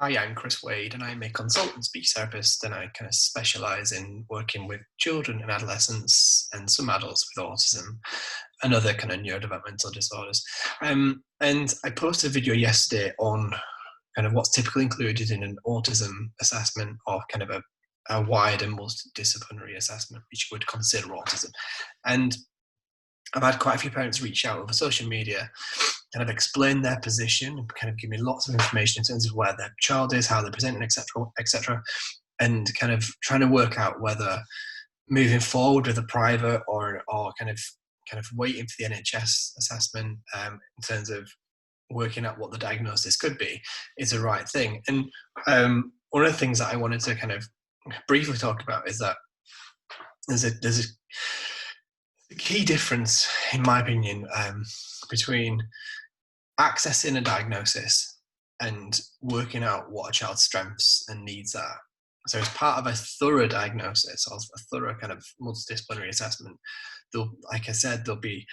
Hi, I'm Chris Wade, and I'm a consultant speech therapist, and I kind of specialize in working with children and adolescents and some adults with autism and other kind of neurodevelopmental disorders. And I posted a video yesterday on kind of what's typically included in an autism assessment, or kind of a wide and multidisciplinary assessment, which would consider autism. And I've had quite a few parents reach out over social media, kind of explain their position, and kind of give me lots of information in terms of where their child is, how they're presenting, etc., etc., and kind of trying to work out whether moving forward with a private or kind of waiting for the NHS assessment in terms of working out what the diagnosis could be is the right thing. And one of the things that I wanted to kind of briefly talk about is that there's a key difference, in my opinion, between accessing a diagnosis and working out what a child's strengths and needs are. So as part of a thorough diagnosis, or a thorough kind of multidisciplinary assessment, like I said, there'll be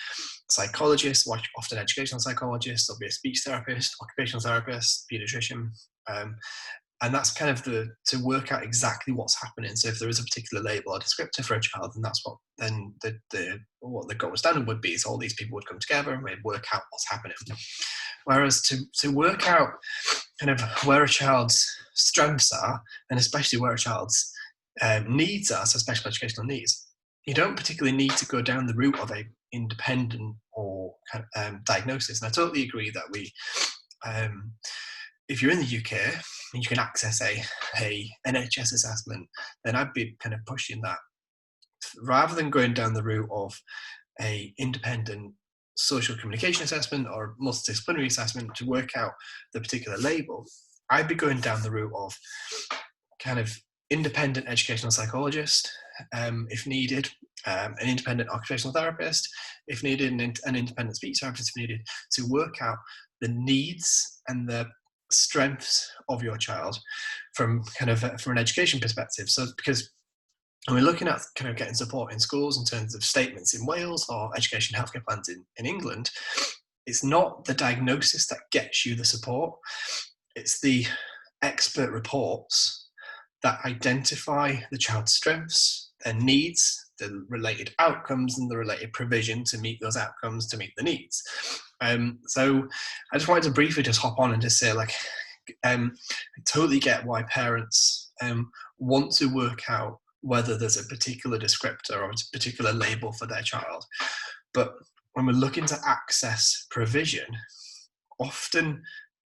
psychologists, often educational psychologists, there'll be a speech therapist, occupational therapist, pediatrician, and that's kind of to work out exactly what's happening. So if there is a particular label or descriptor for a child, then that's what what the gold standard would be. So all these people would come together and they'd work out what's happening. Whereas to work out kind of where a child's strengths are, and especially where a child's needs are, so special educational needs, you don't particularly need to go down the route of a independent or kind of, diagnosis. And I totally agree that if you're in the UK and you can access a NHS assessment, then I'd be kind of pushing that rather than going down the route of a independent social communication assessment or multidisciplinary assessment to work out the particular label. I'd be going down the route of kind of independent educational psychologist, if needed, an independent occupational therapist, if needed, an independent speech therapist, if needed, to work out the needs and the strengths of your child from an education perspective. So because when we're looking at kind of getting support in schools in terms of statements in Wales or education healthcare plans in England, it's not the diagnosis that gets you the support. It's the expert reports that identify the child's strengths, their needs, the related outcomes, and the related provision to meet those outcomes, to meet the needs. So I just wanted to briefly just hop on and just say, I totally get why parents want to work out whether there's a particular descriptor or a particular label for their child. But when we're looking to access provision, often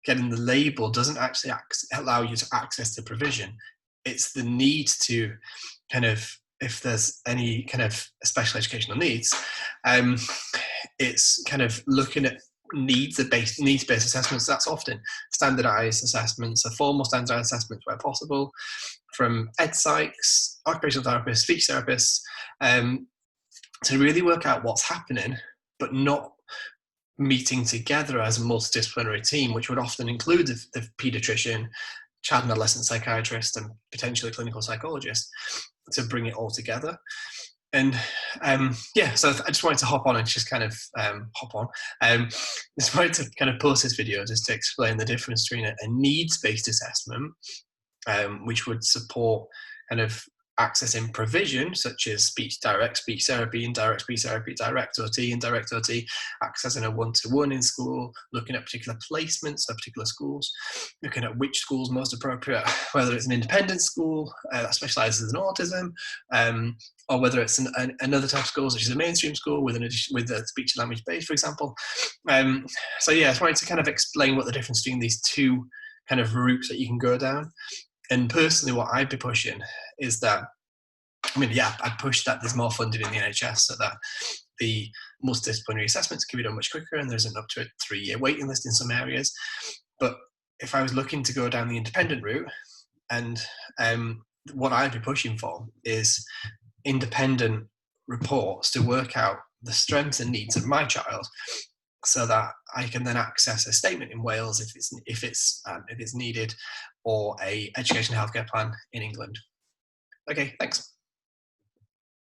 getting the label doesn't actually allow you to access the provision. It's the need to kind of, if there's any kind of special educational needs, it's kind of looking at needs-based assessments. That's often standardized assessments, or formal standardized assessments where possible, from ed psychs, occupational therapists, speech therapists, to really work out what's happening, but not meeting together as a multidisciplinary team, which would often include the pediatrician, child and adolescent psychiatrist, and potentially clinical psychologist, to bring it all together. And so I just wanted to hop on and just kind of just wanted to kind of post this video just to explain the difference between a needs-based assessment, which would support kind of accessing provision, such as direct speech therapy, indirect speech therapy, direct OT, indirect OT, accessing a one-to-one in school, looking at particular placements of particular schools, looking at which school's most appropriate, whether it's an independent school that specialises in autism, or whether it's another type of school, such as a mainstream school with a speech and language base, for example. I just wanted to kind of explain what the difference between these two kind of routes that you can go down. And personally, what I'd be pushing is that, I'd push that there's more funding in the NHS so that the multidisciplinary assessments can be done much quicker, and there's an up to a 3-year waiting list in some areas. But if I was looking to go down the independent route, and what I'd be pushing for is independent reports to work out the strengths and needs of my child, so that I can then access a statement in Wales if it's needed, or a education healthcare plan in England. Okay, thanks.